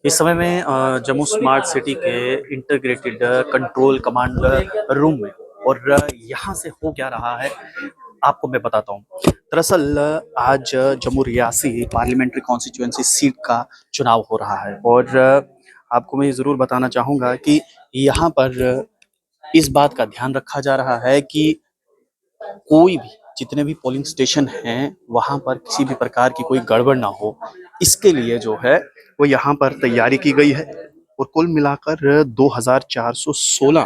इस समय में जम्मू स्मार्ट सिटी के इंटीग्रेटेड कंट्रोल कमांड रूम में और यहाँ से हो क्या रहा है आपको मैं बताता हूँ। दरअसल आज Jammu Reasi parliamentary constituency seat का चुनाव हो रहा है और आपको मैं ज़रूर बताना चाहूँगा कि यहाँ पर इस बात का ध्यान रखा जा रहा है कि कोई भी जितने भी पोलिंग स्टेशन हैं वहां पर किसी भी प्रकार की कोई गड़बड़ ना हो, इसके लिए जो है वो यहाँ पर तैयारी की गई है। और कुल मिलाकर 2416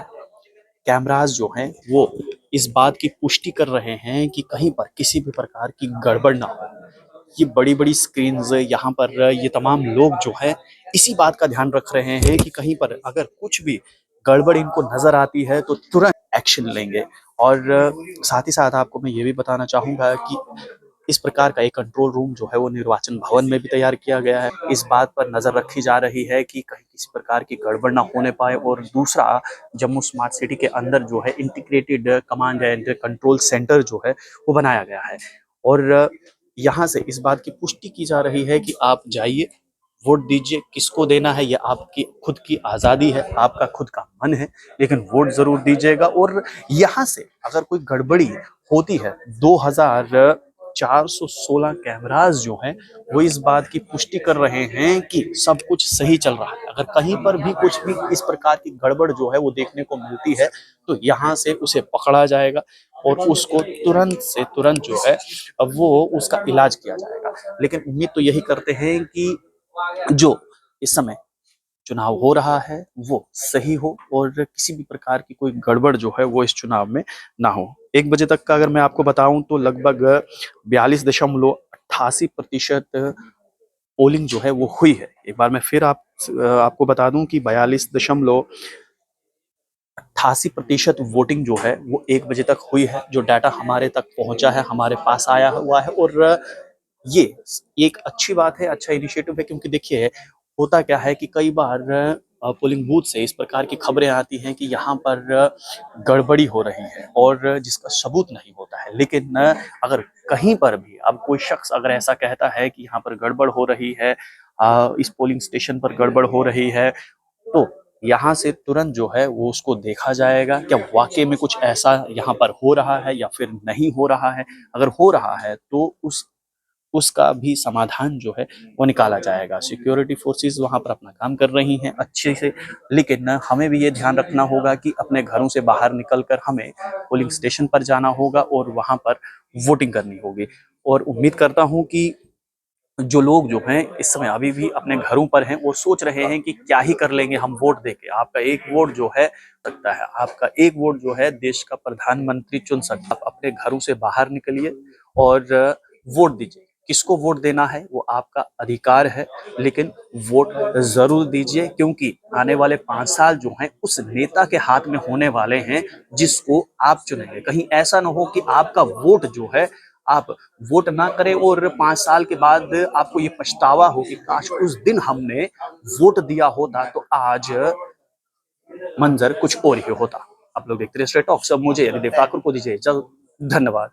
कैमरास जो हैं वो इस बात की पुष्टि कर रहे हैं कि कहीं पर किसी भी प्रकार की गड़बड़ ना हो। ये बड़ी बड़ी स्क्रीन यहाँ पर ये तमाम लोग जो है इसी बात का ध्यान रख रहे हैं कि कहीं पर अगर कुछ भी गड़बड़ इनको नजर आती है तो तुरंत एक्शन लेंगे। और साथ ही साथ आपको मैं ये भी बताना चाहूंगा कि इस प्रकार का एक कंट्रोल रूम जो है वो निर्वाचन भवन में भी तैयार किया गया है। इस बात पर नजर रखी जा रही है कि कहीं किसी प्रकार की गड़बड़ ना होने पाए। और दूसरा, जम्मू स्मार्ट सिटी के अंदर जो है integrated command and control centre जो है वो बनाया गया है। और यहाँ से इस बात की पुष्टि की जा रही है कि आप जाइए, वोट दीजिए। किसको देना है ये आपकी खुद की आज़ादी है, आपका खुद का मन है, लेकिन वोट जरूर दीजिएगा। और यहाँ से अगर कोई गड़बड़ी होती है, 2416 कैमरास जो हैं वो इस बात की पुष्टि कर रहे हैं कि सब कुछ सही चल रहा है। अगर कहीं पर भी कुछ भी इस प्रकार की गड़बड़ जो है वो देखने को मिलती है तो यहाँ से उसे पकड़ा जाएगा और उसको तुरंत से तुरंत जो है अब वो उसका इलाज किया जाएगा। लेकिन उम्मीद तो यही करते हैं कि जो इस समय चुनाव हो रहा है वो सही हो और किसी भी प्रकार की कोई गड़बड़ जो है वो इस चुनाव में ना हो। 1 बजे तक का अगर मैं आपको बताऊं तो लगभग 42.88% पोलिंग जो है वो हुई है। एक बार मैं फिर आपको बता दूं कि 42.88% वोटिंग जो है वो 1 बजे तक हुई है। जो डाटा हमारे तक पहुंचा है, हमारे पास आया हुआ है। और ये एक अच्छी बात है, अच्छा इनिशिएटिव है, क्योंकि देखिए होता क्या है कि कई बार पोलिंग बूथ से इस प्रकार की खबरें आती हैं कि यहाँ पर गड़बड़ी हो रही है और जिसका सबूत नहीं होता है। लेकिन अगर कहीं पर भी अब कोई शख्स अगर ऐसा कहता है कि यहाँ पर गड़बड़ हो रही है, इस पोलिंग स्टेशन पर गड़बड़ हो रही है, तो यहाँ से तुरंत जो है वो उसको देखा जाएगा क्या वाकई में कुछ ऐसा यहाँ पर हो रहा है या फिर नहीं हो रहा है। अगर हो रहा है तो उसका भी समाधान जो है वो निकाला जाएगा। सिक्योरिटी फोर्सेस वहां पर अपना काम कर रही हैं अच्छे से, लेकिन हमें भी ये ध्यान रखना होगा कि अपने घरों से बाहर निकलकर हमें पोलिंग स्टेशन पर जाना होगा और वहां पर वोटिंग करनी होगी। और उम्मीद करता हूं कि जो लोग जो हैं इस समय अभी भी अपने घरों पर हैं वो सोच रहे हैं कि क्या ही कर लेंगे हम वोट देके। आपका एक वोट जो है सकता है, आपका एक वोट जो है देश का प्रधानमंत्री चुन सकता है। आप अपने घरों से बाहर निकलिए और वोट दीजिए। किसको वोट देना है वो आपका अधिकार है, लेकिन वोट जरूर दीजिए, क्योंकि आने वाले 5 साल जो हैं उस नेता के हाथ में होने वाले हैं जिसको आप चुनेंगे। कहीं ऐसा ना हो कि आपका वोट जो है आप वोट ना करें और 5 साल के बाद आपको ये पछतावा हो कि काश उस दिन हमने वोट दिया होता तो आज मंजर कुछ और ही होता। आप लोग देखते रहिए स्ट्रेट टॉक्स। अब मुझे यदि ठाकुर को दीजिए इजाजत। धन्यवाद।